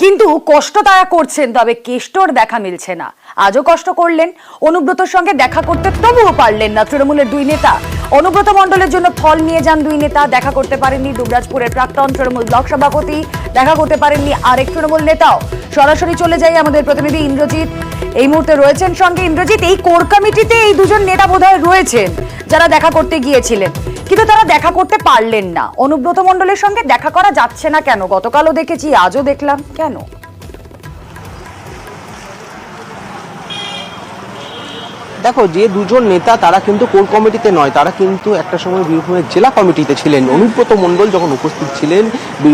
কিন্তু কষ্ট তারা করছেন, তবে কেষ্টর দেখা মিলছে না। আজও কষ্ট করলেন, অনুব্রতর সঙ্গে দেখা করতে তবুও পারলেন না তৃণমূলের দুই নেতা। অনুব্রত মণ্ডলের জন্য ফল নিয়ে যান দুই নেতা, দেখা করতে পারেননি দুবরাজপুরের প্রাক্তন তৃণমূল ব্লক সভাপতি, দেখা করতে পারেননি আরেক তৃণমূল নেতাও। সরাসরি চলে যাই আমাদের প্রতিনিধি ইন্দ্রজিৎ এই মুহূর্তে রয়েছেন সঙ্গে। ইন্দ্রজিৎ, এই কোর কমিটিতে এই দুজন নেতা বোধহয় রয়েছেন যারা দেখা করতে গিয়েছিলেন, কিন্তু তারা দেখা করতে পারলেন না। অনুব্রত মণ্ডলের সঙ্গে দেখা করা যাচ্ছে না কেন? গতকালও দেখেছি, আজও দেখলাম, কেন? দেখো, যে দুজন নেতা তারা কিন্তু কোর কমিটিতে নয়, তারা কিন্তু একটা সময় বীরভূমের জেলা কমিটিতে ছিলেন। অনুব্রত মণ্ডল যখন উপস্থিত ছিলেন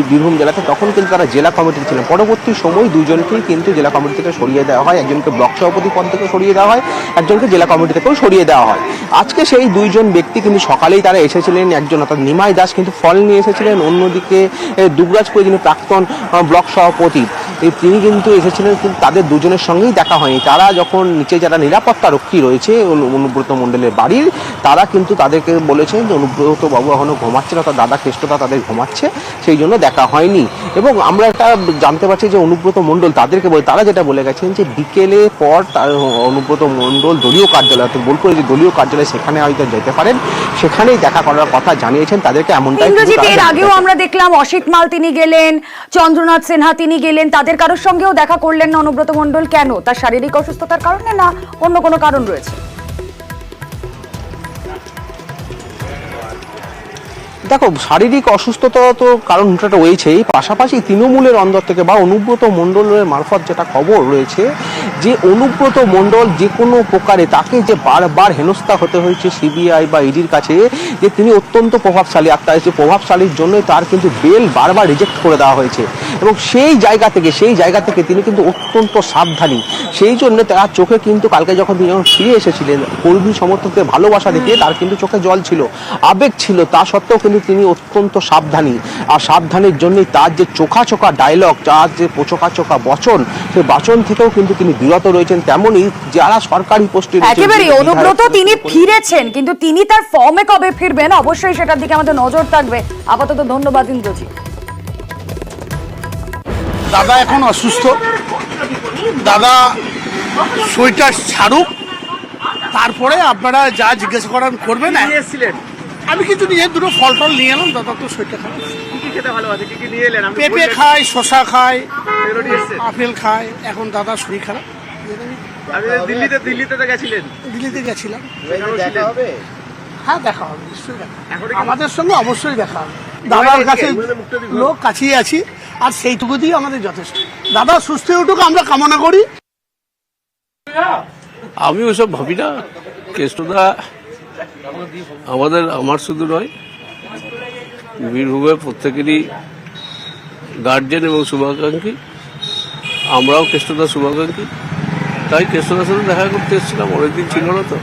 বীরভূম জেলাতে, তখন কিন্তু তারা জেলা কমিটিতে ছিলেন। পরবর্তী সময় দুজনকেই কিন্তু জেলা কমিটি থেকে সরিয়ে দেওয়া হয়, একজনকে ব্লক সভাপতি পদ থেকে সরিয়ে দেওয়া হয়, একজনকে জেলা কমিটি থেকেও সরিয়ে দেওয়া হয়। আজকে সেই দুইজন ব্যক্তি কিন্তু সকালেই তারা এসেছিলেন। একজন অর্থাৎ নিমাই দাস কিন্তু ফল নিয়ে এসেছিলেন, অন্যদিকে দুবরাজপুরে যিনি প্রাক্তন ব্লক সভাপতি তিনি কিন্তু এসেছিলেন, কিন্তু তাদের দুজনের সঙ্গেই দেখা হয়নি। তারা যখন নিচে যারা নিরাপত্তা রক্ষী রয়েছে অনুব্রত মণ্ডলের বাড়ির, তারা কিন্তু তাদেরকে বলেছেন যে অনুব্রত বাবু এখনো ঘুমাচ্ছে না, তার দাদা কেষ্টদা তাদের ঘুমাচ্ছে, সেই জন্য দেখা হয়নি। এবং আমরা একটা জানতে পারছি যে অনুব্রত মণ্ডল তাদেরকে বলে, তারা যেটা বলে গেছেন যে বিকেলে পর অনুব্রত মণ্ডল দলীয় কার্যালয়, অর্থাৎ বোলপুরে যে দলীয় কার্যালয় সেখানে হয়তো যেতে পারেন, সেখানেই দেখা করার কথা জানিয়েছেন তাদেরকে। এমনটাই এর আগেও আমরা দেখলাম অসিত মাল তিনি গেলেন, চন্দ্রনাথ সিনহা তিনি গেলেন, তাদের কারোর সঙ্গেও দেখা করলেন না অনুব্রত মণ্ডল। কেন? তার শারীরিক অসুস্থতার কারণে, না অন্য কোনো কারণ রয়েছে? দেখো, শারীরিক অসুস্থতা তো কারণটা রয়েছেই, পাশাপাশি তৃণমূলের অন্দর থেকে বা অনুব্রত মণ্ডলের মারফত যেটা খবর রয়েছে যে অনুব্রত মণ্ডল যে কোনো প্রকারে তাকে যে বারবার হেনস্থা হতে হয়েছে সিবিআই বা ইডির কাছে, যে তিনি অত্যন্ত প্রভাবশালী, আর তার যে প্রভাবশালীর জন্যই তার কিন্তু বেল বারবার রিজেক্ট করে দেওয়া হয়েছে। এবং সেই জায়গা থেকে তিনি কিন্তু অত্যন্ত সাবধানী। সেই জন্য তার চোখে কিন্তু কালকে যখন তিনি ফিরে এসেছিলেন, কর্মী সমর্থকদের ভালোবাসা দেখে তার কিন্তু চোখে জল ছিল, আবেগ ছিল, তা সত্ত্বেও কিন্তু তিনি অত্যন্ত সাবধানী। আর সাবধানের জন্যই তার যে চোখা ডায়লগ, তার যে চোখা বচন, সেই বচন থেকেও কিন্তু তিনি বিরত রয়েছেন। তেমনই যারা সরকারি পোস্টে একেবারে অনুব্রত তিনি ফিরেছেন, কিন্তু তিনি তার ফর্মে কবে ফিরবেন অবশ্যই সেটার দিকে আমাদের নজর থাকবে। আপাতত ধন্যবাদ ইন্দ্রজিৎ। দাদা এখন অসুস্থ, দাদা শরীরটা ছাড়ুক, তারপরে আপনারা যা জিজ্ঞাসা করার করবেন। আমি কিছু নিয়ে দুটো ফল টল নিয়ে এলাম, দাদা তো শরীরটা খারাপ। পেঁপে খায়, শশা খায়, আপেল খায়। এখন দাদা শরীর খারাপ। দিল্লিতে গেছিলাম। হ্যাঁ, দেখা হবে, নিশ্চয়ই দেখা হবে। আমাদের সঙ্গে অবশ্যই দেখা হবে। দাদার কাছে লোক কাছেই আছি, আর সেইটুকু দিয়ে আমাদের যথেষ্ট। দাদা সুস্থ উঠুক আমরা কামনা করি। আমি ওসব ভাবি না। কেষ্টদা আমার শুধু নয়, বীরভূমের প্রত্যেকেরই গার্জেন এবং শুভাকাঙ্ক্ষী। আমরাও কেষ্টদা শুভাকাঙ্ক্ষী, তাই কেষ্টদার সাথে দেখা করতে এসেছিলাম, অনেকদিন ছিল না তো।